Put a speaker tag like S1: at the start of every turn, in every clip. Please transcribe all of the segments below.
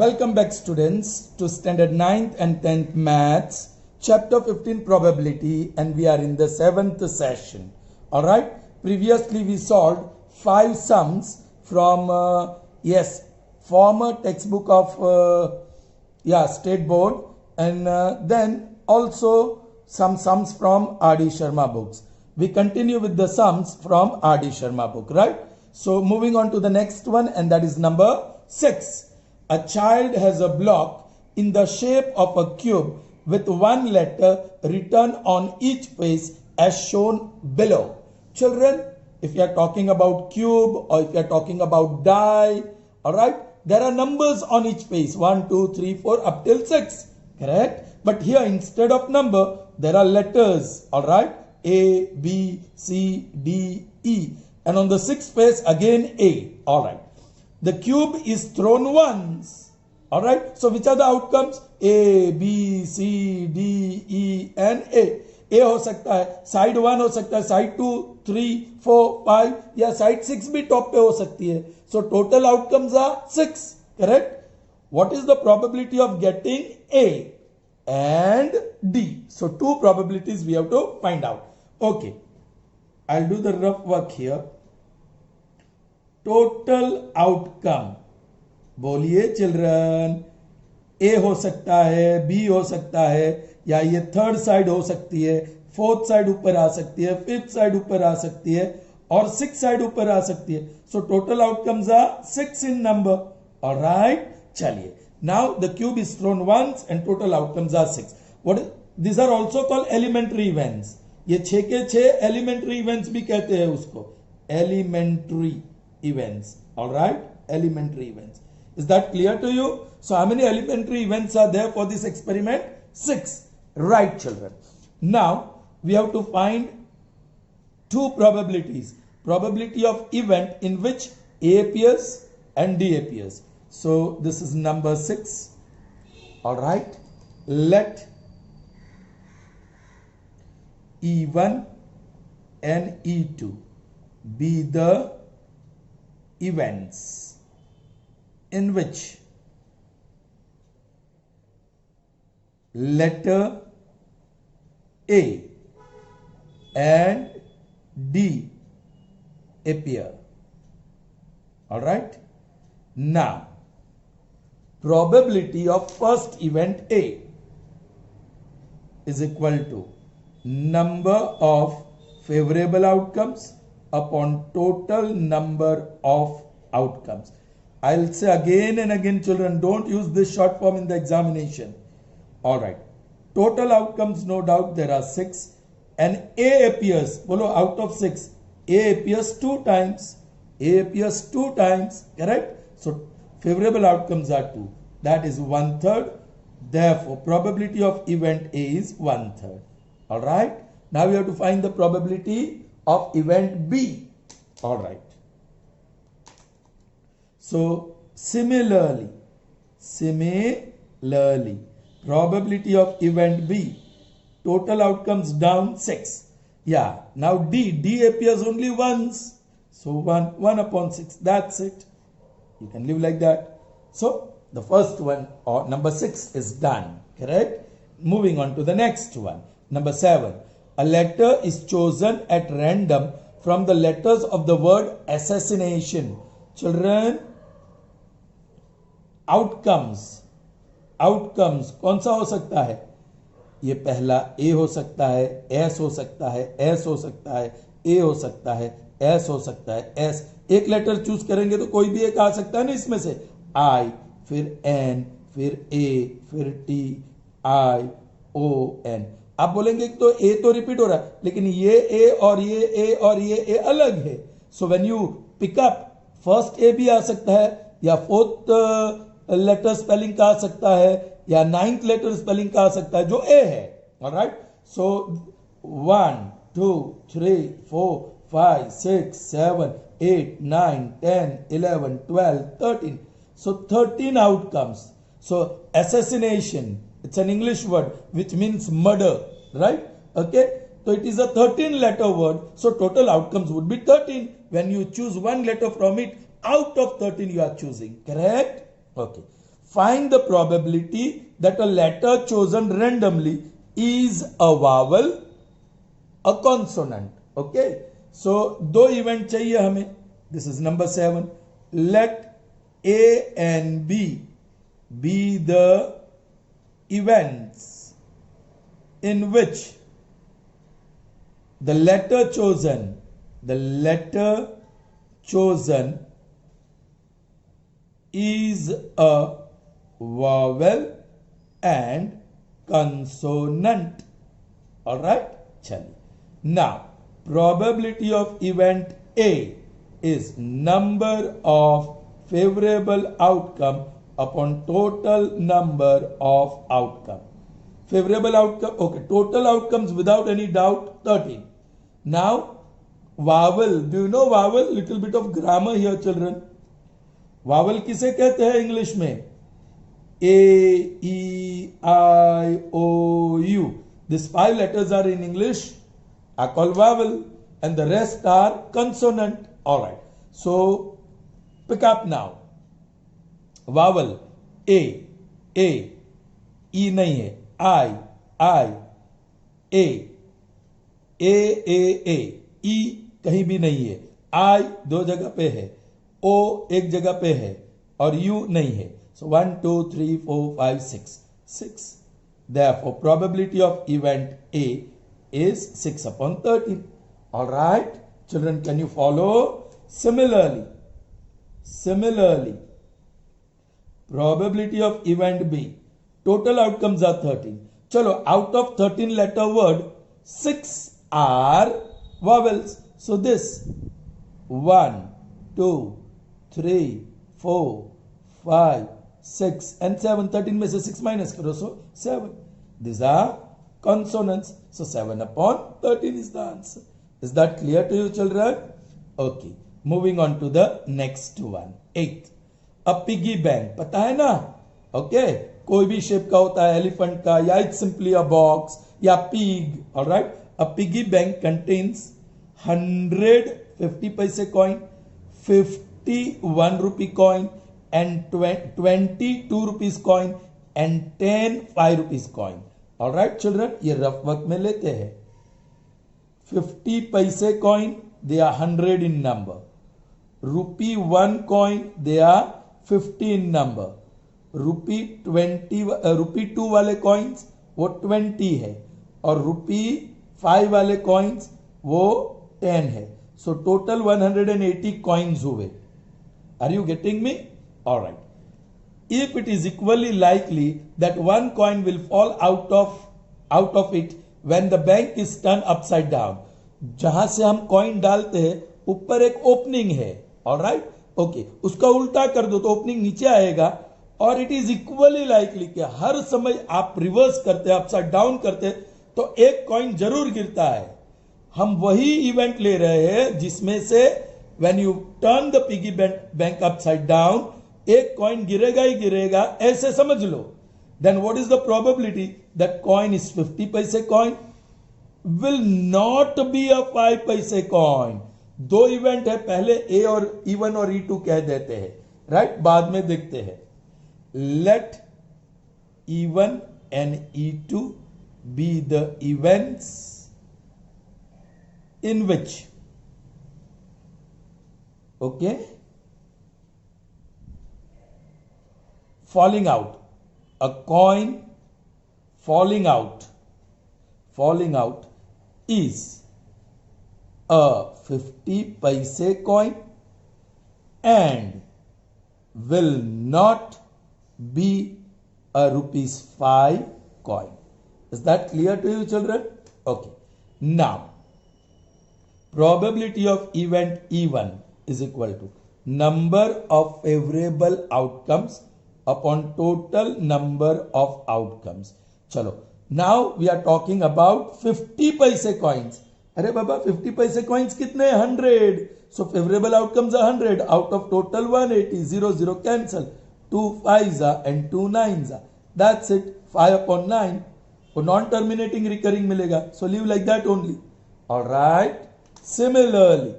S1: Welcome back students to standard 9th and 10th maths chapter 15 probability, and we are in the 7th session. All right, previously we solved 5 sums from former textbook of state board, and then also some sums from R.D. Sharma books. We continue with the sums from R.D. Sharma book, right? So moving on to the next one, and that is number 6. A child has a block in the shape of a cube with one letter written on each face as shown below. Children, if you are talking about cube or if you are talking about die, all right, there are numbers on each face, 1, 2, 3, 4 up till 6, correct? But here instead of number, there are letters, all right, A, B, C, D, E. And on the 6th face again A, all right. The cube is thrown once. All right. So which are the outcomes? A, B, C, D, E, and A. A हो सकता है, side 1 हो सकता है, side 2, 3, 4, 5 या side 6 भी top पे हो सकती है. So total outcomes are 6. Correct? What is the probability of getting A and D? So two probabilities we have to find out. Okay. I'll do the rough work here. Total outcome बोलिए children. ए हो सकता है, B हो सकता है, या ये third side हो सकती है, फोर्थ साइड ऊपर आ सकती है, फिफ्थ साइड ऊपर आ सकती है, और सिक्स साइड ऊपर आ सकती है. So total outcomes are 6 in number. Alright, चलिए. Now the cube is thrown once and total outcomes are 6. What this are also called elementary events. ये 6 के 6 एलिमेंट्री इवेंट्स भी कहते हैं उसको. Elementary events. All right, elementary events. Is that clear to you? So how many elementary events are there for this experiment? 6. Right, children. Now we have to find two probabilities. Probability of event in which A appears and D appears. So this is number 6. All right, let E1 and E2 be the events in which letter A and D appear. All right. Now, probability of first event A is equal to number of favorable outcomes upon total number of outcomes. I'll say again and again, children, don't use this short form in the examination. All right. Total outcomes, no doubt, there are 6. And A appears, follow, out of 6. A appears 2 times. A appears 2 times, correct? So, favorable outcomes are 2. That is 1/3. Therefore, probability of event A is 1/3. All right. Now, we have to find the probability of event B. All right. So similarly, probability of event B, total outcomes down 6. Yeah. Now D appears only once. So 1 upon 6. That's it. You can live like that. So the first one, or number 6, is done. Correct? Moving on to the next one. Number 7. A letter is chosen at random from the letters of the word assassination. Children, outcomes कौन सा हो सकता है? ये पहला A हो सकता है, S हो सकता है, S हो सकता है, A हो सकता है, S हो सकता है, S. एक लेटर चूज करेंगे तो कोई भी एक आ सकता है ना इसमें से. I, फिर N, फिर A, फिर T, I, O, N. आप बोलेंगे तो ए तो रिपीट हो रहा है, लेकिन ये ए और ये ए और ये ए अलग है. So when you pick up, first A भी आ सकता है, या फोर्थ लेटर स्पेलिंग का आ सकता है, या 9th लेटर स्पेलिंग का आ सकता है जो ए है. Alright. So 1, 2, 3, 4, 5, 6, 7, 8, 9, 10, 11, 12, 13. So 13 outcomes. So assassination, it's an English word which means murder, right? Okay. So it is a 13 letter word. So total outcomes would be 13. When you choose one letter from it, out of 13 you are choosing. Correct? Okay. Find the probability that a letter chosen randomly is a vowel, a consonant. Okay, so दो event चाहिए हमें. This is number 7. Let A and B be the events in which the letter chosen is a vowel and consonant. All right, chaliye. Now, probability of event A is number of favorable outcome upon total number of outcome. Favorable outcome, okay, total outcomes without any doubt 13. Now, vowel, do you know vowel? Little bit of grammar here, children. Vowel किसे कहते हैं English में? A, E, I, O, U. These 5 letters are in English are called vowel and the rest are consonant. Alright. So, pick up now. Vowel A, E नहीं है. I, A, E कहीं भी नहीं है. I 2 जगह पे है. O 1 जगह पे है और U नहीं है. So 1, 2, 3, 4, 5, 6. Therefore, probability of event A is 6 upon 13. All right, children, can you follow? Similarly, probability of event B. Total outcomes are 13. Chalo, out of 13 letter word, 6 are vowels. So this 1, 2, 3, 4, 5, 6 and 7. 13 में से 6 minus करो, so 7. These are consonants. So 7 upon 13 is the answer. Is that clear to you, children? Okay. Moving on to the next one. 8. A piggy bank. पता है ना? Okay. कोई भी shape का होता है, elephant का, या it's simply a box, या pig. Alright. A piggy bank contains 100 50 paise coin, 50 1 rupee coin, and 20 2 rupees coin, and 10 5 rupees coin. Alright, children, ये रफ वर्क में लेते हैं. 50 पैसे coin, they are 100 in number. Rupee 1 coin, they are 50 in number. Rupee 2 वाले coins वो 20 है और rupee 5 वाले coins वो 10 है. So total 180 coins हुए. Are you getting me? All right. If it is equally likely that one coin will fall out of it when the bank is turned upside down. जहां से हम coin डालते हैं ऊपर एक opening है. All right? Okay. उसका उल्टा कर दो तो opening नीचे आएगा और it is equally likely कि हर समय आप reverse करते हैं, upside down करते हैं तो एक coin जरूर गिरता है. हम वही इवेंट ले रहे हैं जिसमें से when you turn the piggy bank upside down एक कॉइन गिरेगा ही गिरेगा, ऐसे समझ लो. Then what is the probability that coin is 50 पैसे coin will not be a 5 पैसे coin. 2 इवेंट है, पहले A और E1 और E2 कह देते हैं, राइट? बाद में देखते हैं. Let E1 and E2 be the events in which, okay, falling out, a coin falling out is a 50 paise coin and will not be a rupees 5 coin. Is that clear to you, children? Okay. Now, probability of event E1 is equal to number of favorable outcomes upon total number of outcomes. Chalo. Now we are talking about 50 paise coins. अरे बाबा 50 पैसे coins कितने? 100. So favorable outcomes are 100 out of total 180. 0 0 cancel. 2 5s and 2 9s. That's it. 5 upon 9. वो non-terminating recurring मिलेगा. So leave like that only. All right. Similarly,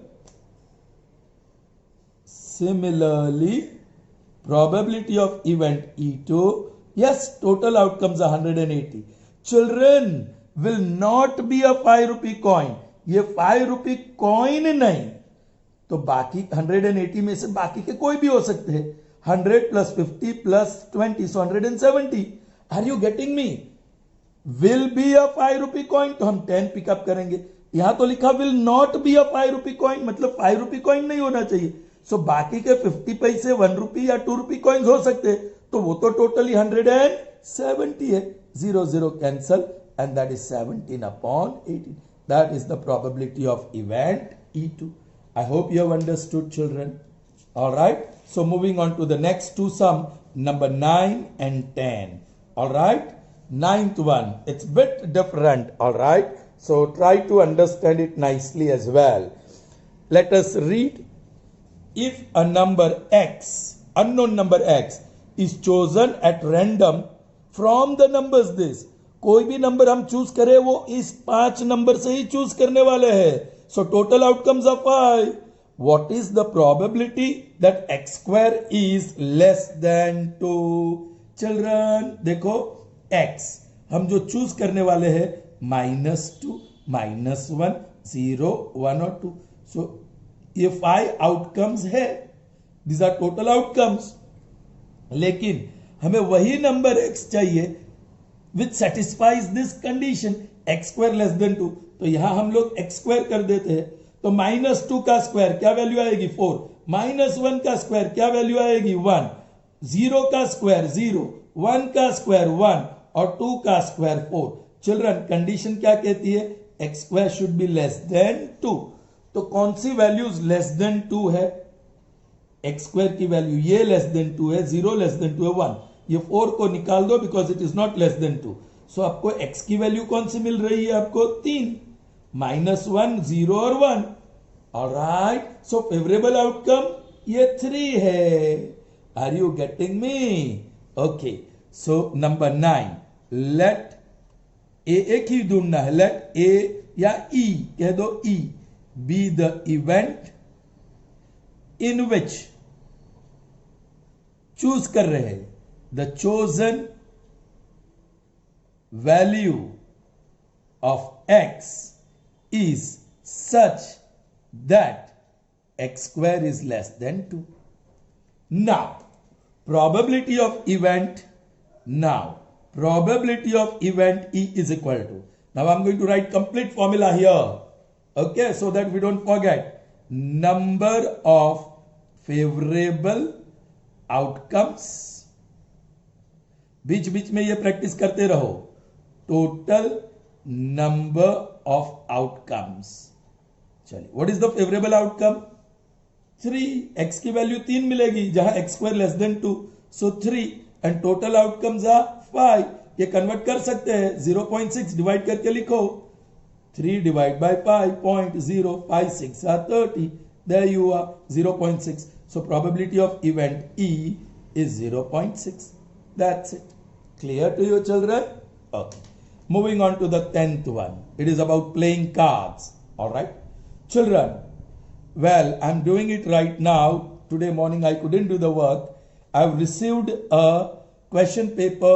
S1: probability of event E2. Yes, total outcomes are 180. Children, will not be a 5 rupee coin. ये 5 rupee coin नहीं, तो बाकी 180 में से बाकी के कोई भी हो सकते हैं. 100 plus 50 plus 20, so 170. Are you getting me? Will be a 5 rupee coin, तो हम 10 पिकअप करेंगे. यहां तो लिखा will not be a 5 rupee coin, मतलब 5 rupee coin नहीं होना चाहिए. सो बाकी के 50 पैसे 1 rupee या 2 rupee coins हो सकते हैं, तो वो तो टोटली 170 है. 0 0 cancel, and that is 17 upon 18. That is the probability of event E2. I hope you have understood, children. All right. So moving on to the next two sum, number 9 and 10. All right. Ninth one, it's bit different. All right. So try to understand it nicely as well. Let us read. If a number x, unknown number x, is chosen at random from the numbers this. कोई भी number हम choose करें वो इस 5 number से ही choose करने वाले हैं. So total outcomes are 5. What is the probability that x square is less than 2? Children देखो, x हम जो चूज करने वाले हैं -2, -1, 0, 1 और 2. सो ये 5 आउटकम्स है. These are total outcomes. लेकिन हमें वही नंबर x चाहिए which satisfies this condition, x square less than 2. तो यहां हम लोग x square कर देते हैं. तो -2 का स्क्वायर क्या वैल्यू आएगी? 4. -1 का स्क्वायर क्या वैल्यू आएगी? 1. 0 का स्क्वायर 0, 1 का स्क्वायर 1 और 2 का स्क्वायर 4. चिल्ड्रन, कंडीशन क्या कहती है? x square should be less than 2. तो कौन सी वैल्यूज लेस देन 2 है? x square की वैल्यू ये लेस देन 2 है, 0 लेस देन 2 है, 1. ये 4 को निकाल दो because it is not less than 2. सो आपको x की वैल्यू कौन सी मिल रही है? आपको 3. -1, 0 और 1. ऑलराइट. सो फेवरेबल आउटकम ये 3 है. Are you getting me? Okay. So number 9, let A, एक ही ढूंढना है. लेट ए या ई, कह दो E, be the event in which choose कर रहे हैं the chosen value of x is such that x square is less than 2. Now, probability of event E is equal to, now I'm going to write complete formula here, okay, so that we don't forget. Number of favorable outcomes, बीच बीच में ये practice करते रहो. Total number of outcomes. चलिए, what is the favourable outcome? 3. x की value 3 मिलेगी जहां x square less than 2. So 3 and total outcomes are 5. ये convert कर सकते हैं. 0.6 डिवाइड करके लिखो. 3 divide by 5.056 are 30. There you are, 0.6. So probability of event E is 0.6. That's it. Clear to you, children? Okay. Moving on to the 10th one. It is about playing cards. All right. Children, well, I'm doing it right now. Today morning I couldn't do the work. I've received a question paper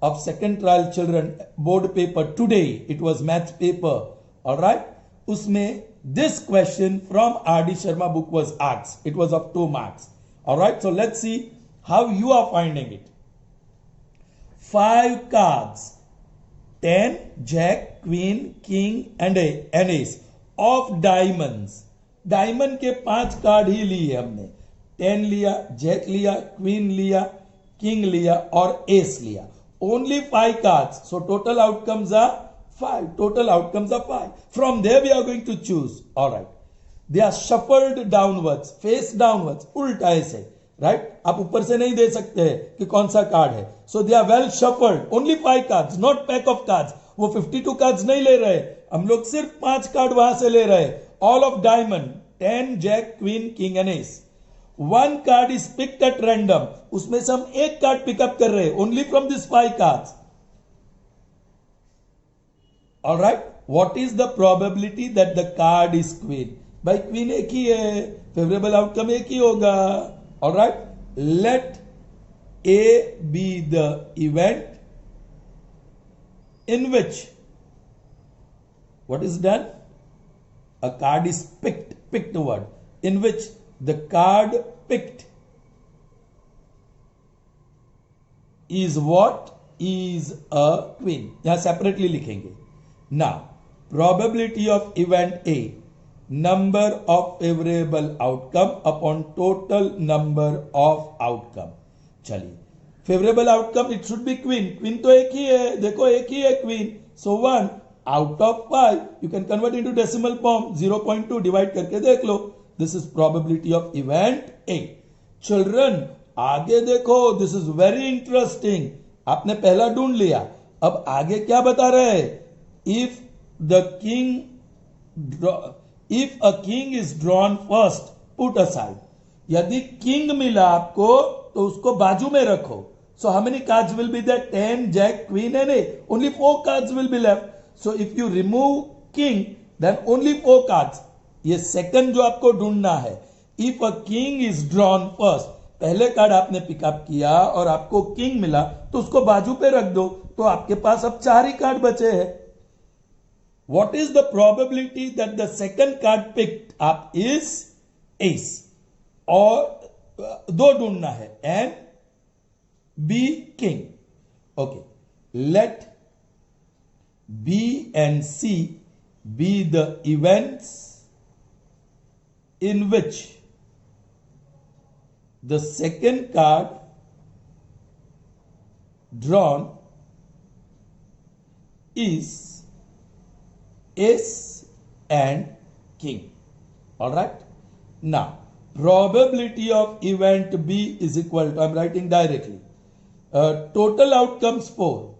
S1: of second trial children board paper today. It was math paper. All right. Usme this question from R.D. Sharma book was asked. It was of 2 marks. All right. So let's see how you are finding it. 5 cards, 10, Jack, Queen, King and Ace of diamonds. Diamond के 5 card ही लिए हमने. 10 लिया, Jack लिया, queen लिया, king लिया और S लिया. Only 5 cards. So total outcomes are 5. Total outcomes are 5. From there we are going to choose. All right. They are shuffled downwards, face downwards, उल्टा ऐसे. राइट आप ऊपर से नहीं दे सकते हैं कि कौन सा कार्ड है. So they are well shuffled. Only 5 cards, not pack of cards. वो 52 कार्ड्स नहीं ले रहे. हम लोग सिर्फ 5 कार्ड वहां से ले रहे. All of diamond, 10, jack, queen, king and ace. 1 card is picked at random. उसमें से हम एक कार्ड पिकअप कर रहे हैं. Only from this 5 cards. Alright. What is the probability that the card is queen? भाई क्वीन एक ही है, फेवरेबल आउटकम एक ही होगा. All right, let A be the event in which what is done? A card is picked word, in which the card picked is what? Is a queen. यहाँ separately लिखेंगे. Now, probability of event A, number of favorable outcome upon total number of outcome. चलिए, favorable outcome it should be queen. Queen तो एक ही है, देखो एक ही है queen. So 1 out of 5 you can convert into decimal form 0.2 divide करके देख लो. This is probability of event A. Children, आगे देखो, this is very interesting. आपने पहला ढूंढ लिया, अब आगे क्या बता रहे हैं? If a king is drawn first, put aside. यदि king मिला आपको तो उसको बाजू में रखो. So how many cards will be there? 10, jack, queen and A. Only 4 cards will be left. So if you remove king, then only 4 cards. ये second जो आपको ढूंढना है. If a king is drawn first, पहले card आपने pickup किया और आपको किंग मिला तो उसको बाजू पे रख दो, तो आपके पास अब 4 ही कार्ड बचे हैं. What is the probability that the second card picked up is ace? और दो ढूंढना है, and B king. Okay, let B and C be the events in which the second card drawn is ace and king. All right. Now, probability of event B is equal to, I am writing directly, total outcomes 4.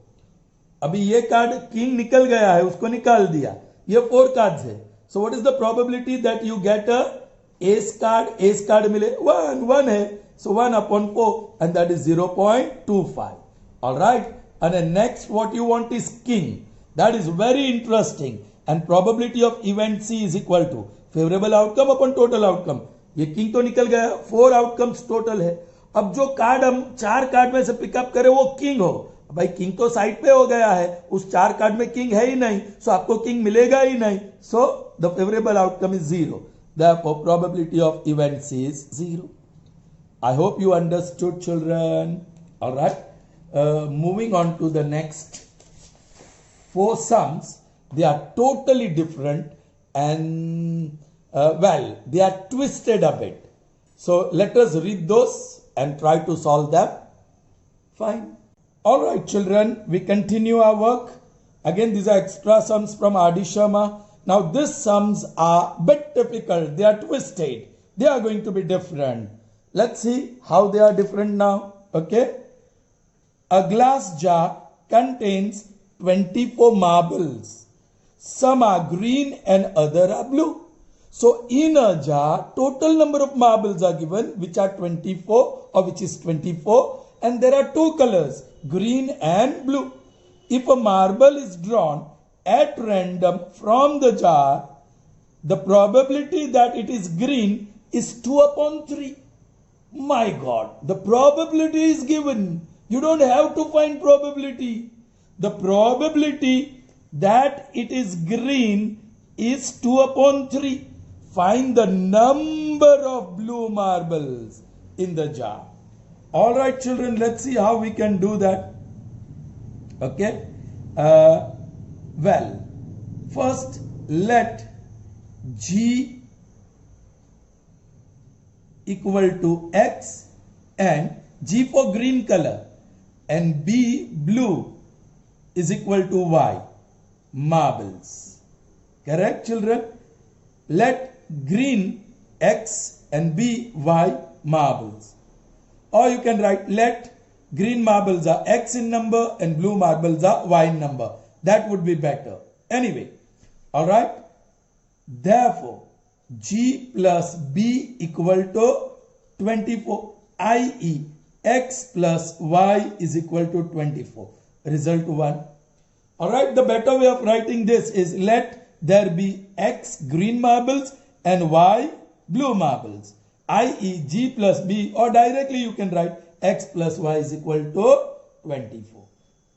S1: अभी ये card king निकल गया है, उसको निकाल दिया, ये 4 cards है. So what is the probability that you get a ace card? Ace card मिले 1 है, so 1 upon 4 and that is 0.25. All right. And then next what you want is king. That is very interesting. And probability of event C is equal to favorable outcome upon total outcome. ये king तो निकल गया, 4 outcomes total है. अब जो card हम 4 card में से पिकअप करें वो किंग हो. भाई किंग तो साइड पे हो गया है, उस 4 कार्ड में किंग है ही नहीं, सो आपको किंग मिलेगा ही नहीं. So the favourable outcome is 0. Therefore, probability of event C is 0. I hope you understood, children. All right. Moving on to the next 4 sums. They are totally different and they are twisted a bit. So let us read those and try to solve them. Fine. All right, children, we continue our work. Again, these are extra sums from R.D. Sharma. Now, these sums are a bit difficult. They are twisted. They are going to be different. Let's see how they are different now. Okay. A glass jar contains 24 marbles. Some are green and other are blue. So in a jar, total number of marbles are given, which are 24 or which is 24, and there are 2 colors, green and blue. If a marble is drawn at random from the jar, the probability that it is green is 2 upon 3. My God, the probability is given. You don't have to find probability. The probability that it is green is 2 upon 3. Find the number of blue marbles in the jar. All right, children, let's see how we can do that. Okay. Well, first let G equal to X and G for green color and B blue is equal to Y, marbles. Correct, children? Let green X and B Y, marbles. Or you can write let green marbles are X in number and blue marbles are Y in number. That would be better. Anyway, all right. Therefore, G plus B equal to 24, i.e. X plus Y is equal to 24. Result 1. All right. The better way of writing this is let there be X green marbles and Y blue marbles, i.e. G plus B, or directly you can write x plus y is equal to 24.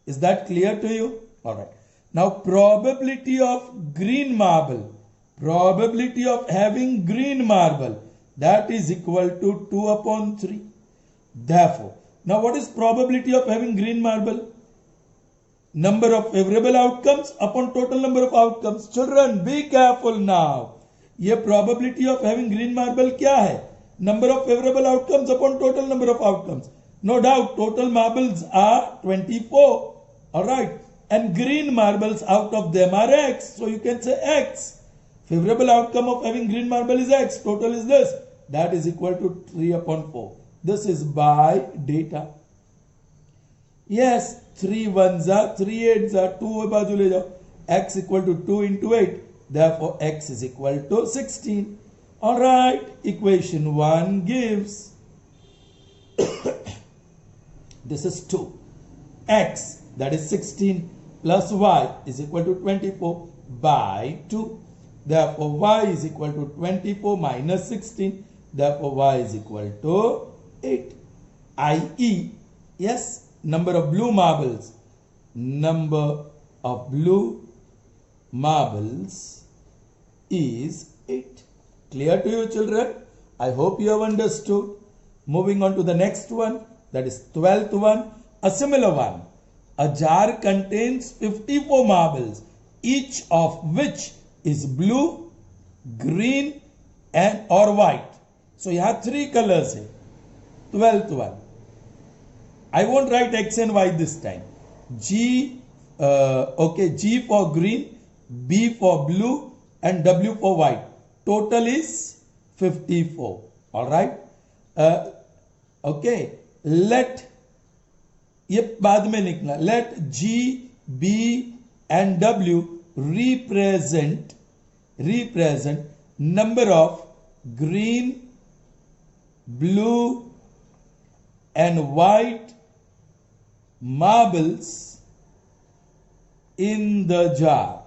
S1: Is that clear to you? All right. Now probability of green marble, probability of having green marble, that is equal to 2 upon 3. Therefore, now what is probability of having green marble? Number of favorable outcomes upon total number of outcomes. Children, be careful now. ये probability of having green marble क्या है? Number of favorable outcomes upon total number of outcomes. No doubt, total marbles are 24. Alright. And green marbles out of them are x. So you can say x. Favorable outcome of having green marble is x. Total is this. That is equal to 3 upon 4. This is by data. Yes, 3 1s are, 3 8s are, 2 बाजू ले जाओ. X equal to 2 into 8. Therefore, x is equal to 16. Alright, equation 1 gives this is 2. X, that is 16, plus y is equal to 24 by 2. Therefore, y is equal to 24 minus 16. Therefore, y is equal to 8. I.e., yes, number of blue marbles. Number of blue marbles is 8. Clear to you, children? I hope you have understood. Moving on to the next one, that is 12th one, a similar one. A jar contains 54 marbles, each of which is blue, green and or white. So you have 3 colors here. 12th one. I won't write x and y this time. G for green, B for blue and W for white. Total is 54. Alright. Okay. Let ये बाद में निकला. Let G, B and W represent number of green, blue and white marbles in the jar.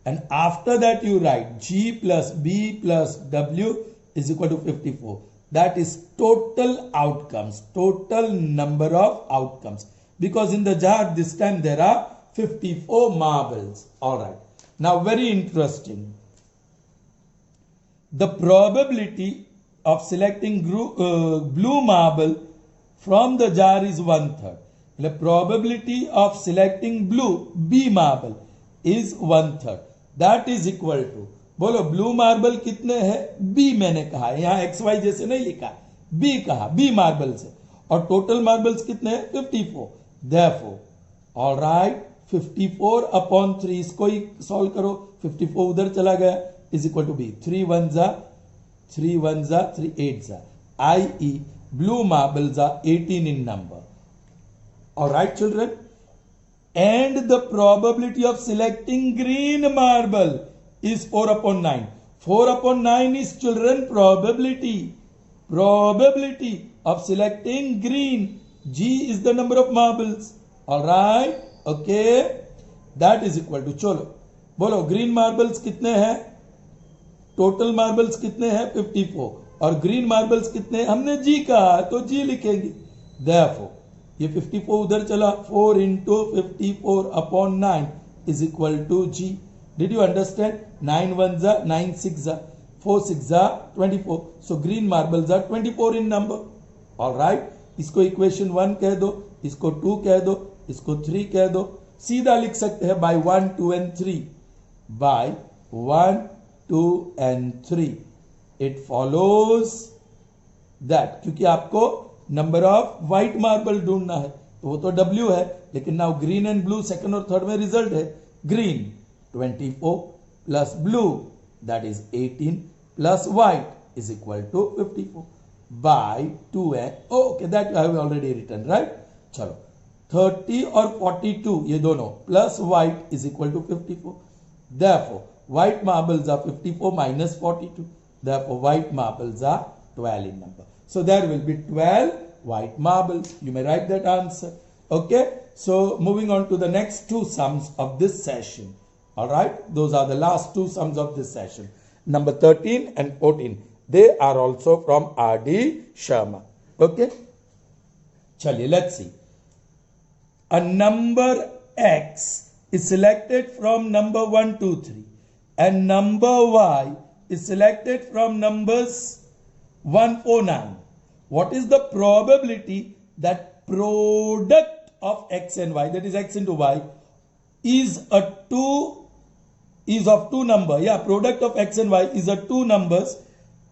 S1: And after that you write G plus B plus W is equal to 54. That is total outcomes, total number of outcomes. Because in the jar this time there are 54 marbles. Alright. Now very interesting. The probability of selecting blue marble from the jar is 1/3. The probability of selecting blue B marble is 1/3. That is equal to, बोलो blue marble कितने हैं? B मैंने कहा, यहाँ XY जैसे नहीं लिखा, B कहा, B मार्बल से. और टोटल मार्बल्स कितने हैं? 54. Therefore, all right, 54 upon 3, इसको ही सॉल्व करो. 54 उधर चला गया, is equal to B. 3 1s are, 3 1s are, 3 8s are. I.e., blue marbles are 18 in number. All right, children. And the probability of selecting green marble is 4 upon 9. 4 upon 9 is, children, probability. Probability of selecting green. G is the number of marbles. Alright. Okay. That is equal to, चलो बोलो green marbles कितने हैं? Total marbles कितने हैं? 54. और green marbles कितने हैं? हमने G कहा तो G लिखेंगे. Therefore, ये 54 उधर चला, 4 into 54 upon 9 is equal to G. Did you understand? 9 1s are, 9 6s are, 4 6s are 24. So green marbles are 24 in number. Alright. इसको equation 1 कह दो, इसको 2 कह दो, इसको 3 कह दो. सीधा लिख सकते हैं by 1 2 and 3. By 1 2 and 3. It follows that, क्योंकि आपको नंबर ऑफ व्हाइट मार्बल ढूंढना है तो वो तो W है, लेकिन now green and blue second और थर्ड में रिजल्ट है. Green 24 plus blue that is 18 plus white is equal to 54 by 2 है. Okay, that I have already written, right. चलो 30 और 42 ये दोनों plus white is equal to 54. Therefore white marbles are 54 minus 42. Therefore white marbles are 12 in number. So there will be 12 white marbles. You may write that answer. Okay. So moving on to the next 2 sums of this session. All right. Those are the last 2 sums of this session. Number 13 and 14. They are also from R.D. Sharma. Okay. चलिए let's see. A number x is selected from number 1, 2, 3 and number y is selected from numbers 1, 4, 9. What is the probability that product of x and y, that is x into y, is of two number? Yeah, product of x and y is a two numbers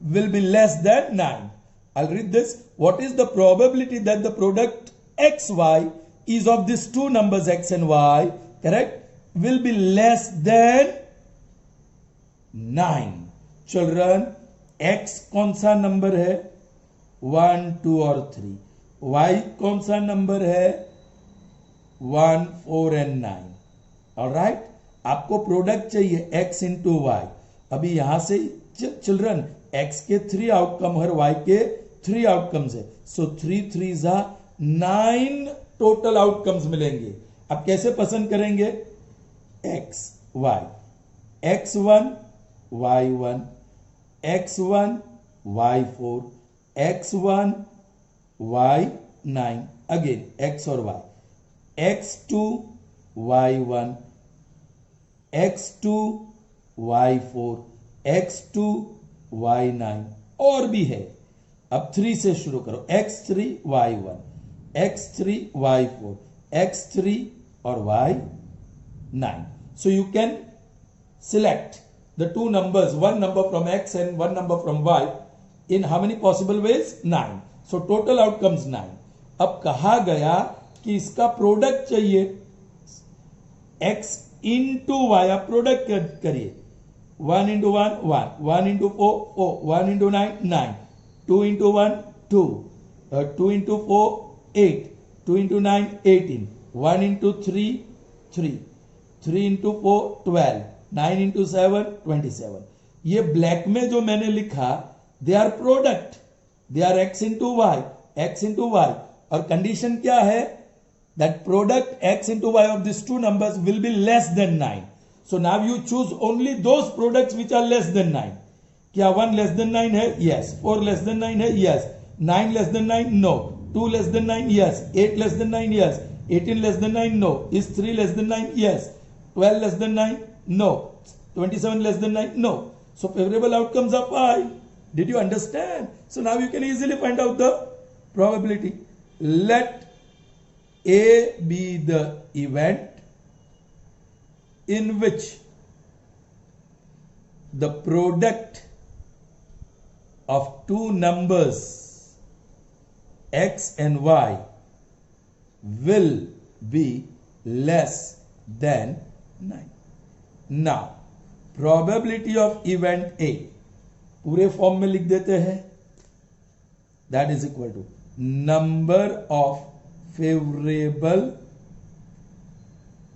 S1: will be less than 9. I'll read this. What is the probability that the product xy is of these two numbers x and y, correct, will be less than 9. Children, x कौन सा number है? 1, 2 और 3. y कौन सा number है? 1, 4 and 9. Alright, आपको product चाहिए x into Y. अभी यहां से चिल्ड्रन x के 3 आउटकम और y के 3 आउटकम्स है. सो 3 3 जा 9 टोटल आउटकम्स मिलेंगे. अब कैसे पसंद करेंगे? x y, x1 y1, x1 y4, x1 y9, again x और y, x2 y1, x2 y4, x2 y9 और भी है. अब 3 से शुरू करो. x3 y1, x3 y4, x3 और y9. So you can select the two numbers, one number from x and one number from y, in how many possible ways? 9. So total outcomes 9. अब कहा गया कि इसका प्रोडक्ट चाहिए x into y. आप product करिए. 1 into 1 1, 1 into 4 4, 1 into 9 9, 2 into 1 2, 2 into 4 8, 2 into 9 18, 1 into 3 3, 3 into 4 12, 9 into 7 27. ये black में जो मैंने लिखा, they are product, they are x into y, x into y. और कंडीशन क्या है? That product x into y of these two numbers will be less than 9. So now you choose only those products which are less than 9. क्या 1 less than 9 है? Yes. 4 less than 9 है? Yes. 9 less than 9? No. 2 less than 9? Yes. 8 less than 9? Yes. 18 less than 9? No. Is 3 less than 9? Yes. 12 less than 9? No. 27 less than 9? No. So favorable outcomes are 5. Did you understand? So now you can easily find out the probability. Let A be the event in which the product of two numbers x and y will be less than 9. Now, probability of event A पूरे form में लिख देते हैं. That is equal to number of favorable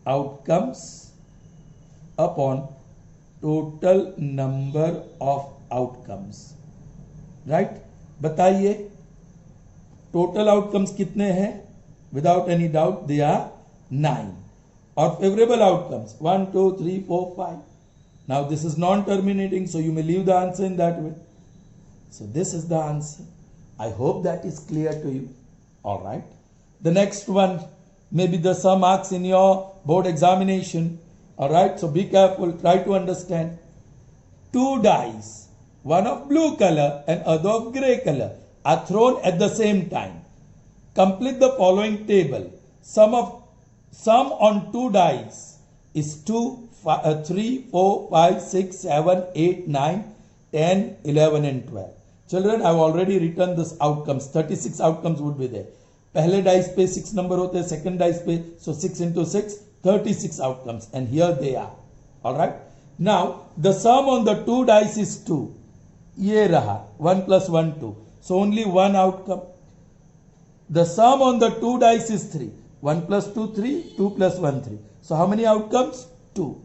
S1: outcomes upon total number of outcomes. Right? बताइए total outcomes कितने हैं? Without any doubt they are 9. और favourable outcomes 1 2 3 4 5. Now this is non-terminating, so you may leave the answer in that way. So this is the answer. I hope that is clear to you. All right. The next one may be the some marks in your board examination. All right. So be careful. Try to understand. 2 dice, one of blue color and other of gray color, are thrown at the same time. Complete the following table. Sum on 2 dice is 2, 3, 4, 5, 6, 7, 8, 9, 10, 11 and 12. Children, I have already written this outcomes. 36 outcomes would be there. पहले dice पे 6 number होते हैं, second dice पे, so 6 into 6, 36 outcomes, and here they are. All right. Now the sum on the 2 dice is 2. ये रहा 1 plus 1 2. So only one outcome. The sum on the 2 dice is 3. 1 plus 2 3, 2 plus 1 3. So how many outcomes? 2.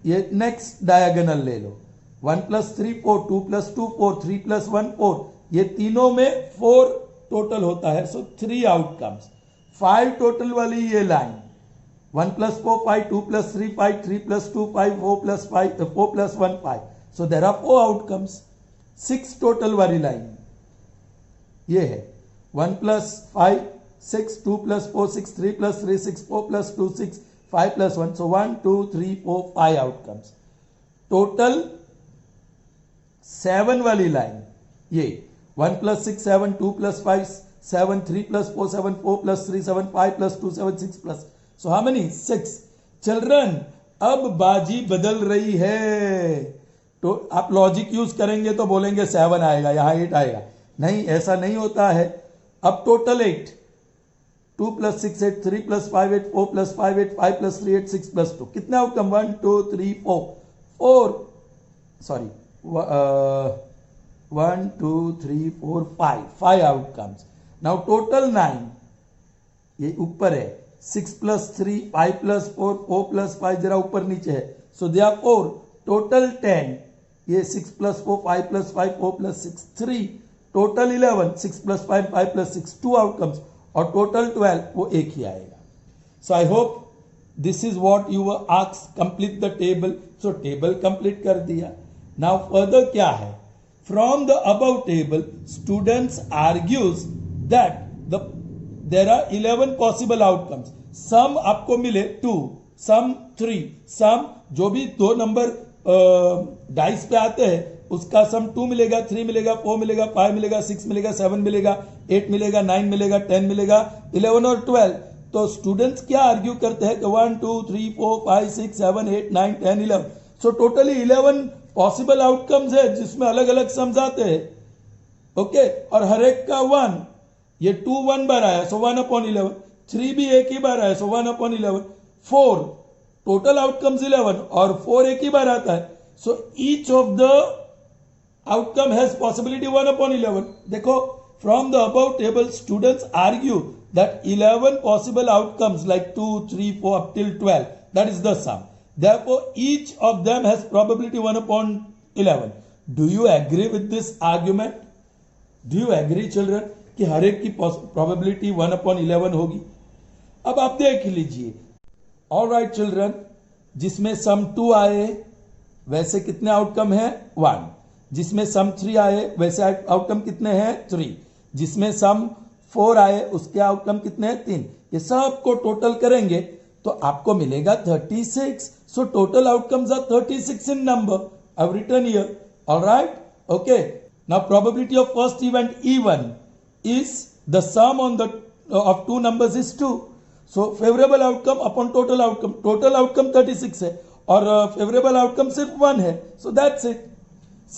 S1: ये next diagonal ले लो. 1 plus 3 4, 2 plus 2 4, 3 plus 1 4. ये तीनों में 4 total होता है. सो 3 outcomes. 5 total वाली ये line. 1 plus 4 5, 2 plus 3 5, 3 plus 2 5, 4 plus 5, 4 plus 1 5. So there are 4 outcomes. 6 total वाली लाइन ये है. 1 plus 5 6, 2 plus 4, 6, 3 plus 3, 6, 4 plus 2, 6, 5 plus 1. So 1, 2, 3, 4, 5 outcomes. Total 7 वाली लाइन ये 1 plus 6, 7, 2 plus 5, 7, 3 plus 4, 7, 4 plus 3, 7, 5 plus 2, 7, 6 plus. So how many? 6. Children, अब बाजी बदल रही है. तो आप लॉजिक यूज करेंगे तो बोलेंगे 7 आएगा, यहां 8 आएगा. नहीं, ऐसा नहीं होता है. अब total 8. 2 plus 6, 8, 3 plus 5, 8, 4 plus 5, 8, 5 plus 3, 8, 6 plus 2. कितने outcome? 1, 2, 3, 4. 4. Sorry. 1, 2, 3, 4, 5. 5 outcomes. Now total 9. ये ऊपर है. 6 plus 3, 5 plus 4, 4 plus 5 जरा ऊपर नीचे है. So therefore total 10. ये 6 plus 4, 5 plus 5, 4 plus 6, 3. Total 11. 6 plus 5, 5 plus 6, 2 outcomes. और total 12 वो एक ही आएगा. So I hope this is what you were asked. Complete the table. So table complete कर दिया. Now further क्या है? From the above table, students argues that there are 11 possible outcomes. Some आपको मिले 2, some 3, some जो भी दो number dice पे आते हैं उसका सम 2 मिलेगा, 3 मिलेगा, 4 मिलेगा, 5 मिलेगा, 6 मिलेगा, 7 मिलेगा, 8 मिलेगा, 9 मिलेगा, 10 मिलेगा, 11 और 12. तो स्टूडेंट्स क्या आर्ग्यू करते हैं कि 1, 2, 3, 4, 5, 6, 7, 8, 9, 10, 11. सो टोटली 11 पॉसिबल आउटकम्स है जिसमें अलग अलग सम्स आते हैं. ओके, और हर एक का 1. ये 2 1 बार आया, सो 1/11. 3 भी एक ही बार आया, सो 1/11. 4 टोटल आउटकम्स 11 और 4 एक ही बार आता है. So each of the outcome has possibility 1/11. देखो, from the above table students argue that 11 possible outcomes like 2, 3, 4 up till 12, that is the sum. Therefore, each of them has probability 1/11. Do you agree with this argument? Do you agree children कि हर एक की probability 1/11 होगी? अब आप देख लीजिए. All right children, जिसमें sum 2 आए वैसे कितने आउटकम है? 1. जिसमें sum 3 आए वैसे आउटकम कितने हैं? 3. जिसमें sum 4 आए उसके आउटकम कितने हैं? 3. ये सब को टोटल करेंगे तो आपको मिलेगा 36. So total outcomes are 36 in number. I have written here. Alright, okay. Now probability of first event E1 is the sum on the of two numbers is 2. So favourable outcome upon total outcome. Total outcome 36 है और favourable outcome सिर्फ 1 है. So that's it.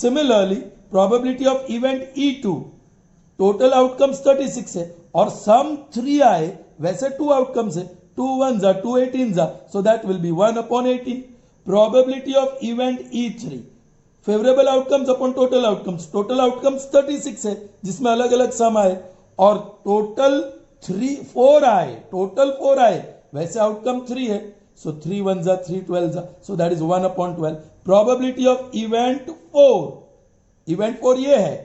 S1: Similarly probability of event E2, total outcomes 36 है और सम 3 आए वैसे 2 outcomes है. 2 1s are 2 18s are, so that will be 1/18. Probability of event E3, favourable outcomes upon total outcomes. Total outcomes 36 है जिसमें अलग अलग सम आए और टोटल 4 आए. टोटल 4 आए वैसे आउटकम 3 है. सो 3 1s are 3 12s are, so that is 1/12. Probability of event 4, event 4 ये है.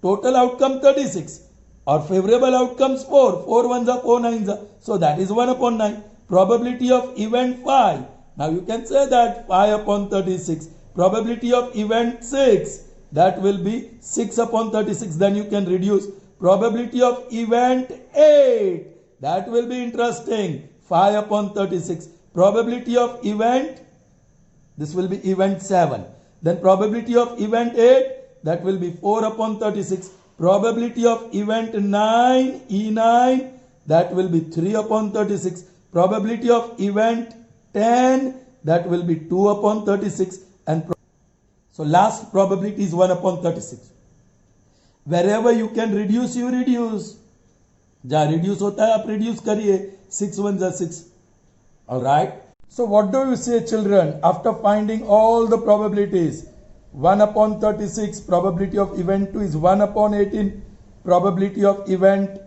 S1: टोटल आउटकम 36 और favourable outcomes 4. 4 1s are 4 9s are, so that is 1/9. Probability of event 5. Now you can say that 5/36. Probability of event 6, that will be 6/36. Then you can reduce. Probability of event 8, that will be interesting. 5/36. Probability of event, this will be event 7. Then probability of event 8, that will be 4/36. Probability of event 9, E9, that will be 3/36. Probability of event 10, that will be 2/36. And so last probability is 1/36. Wherever you can reduce, you reduce. जहाँ reduce होता है आप reduce करिए. 6 1s are 6. All right. So what do you say children after finding all the probabilities? 1/36, probability of event 2 is 1/18, probability of event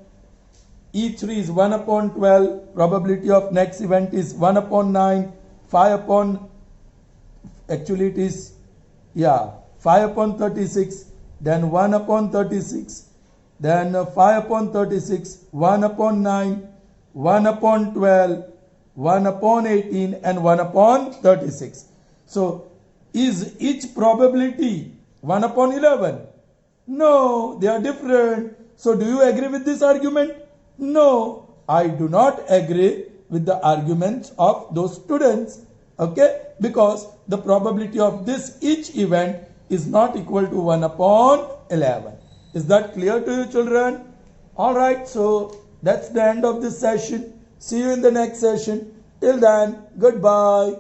S1: E3 is 1/12, probability of next event is 1/9, 5 actually it is 5/36, then 1/36, then 5/36, 1/9, 1/12, 1/18 and 1/36. So is each probability 1/11? No, they are different. So do you agree with this argument? No. I do not agree with the arguments of those students. Okay, because the probability of this each event is not equal to 1 upon 11. Is that clear to you, children? Alright, so that's the end of this session. See you in the next session. Till then, goodbye.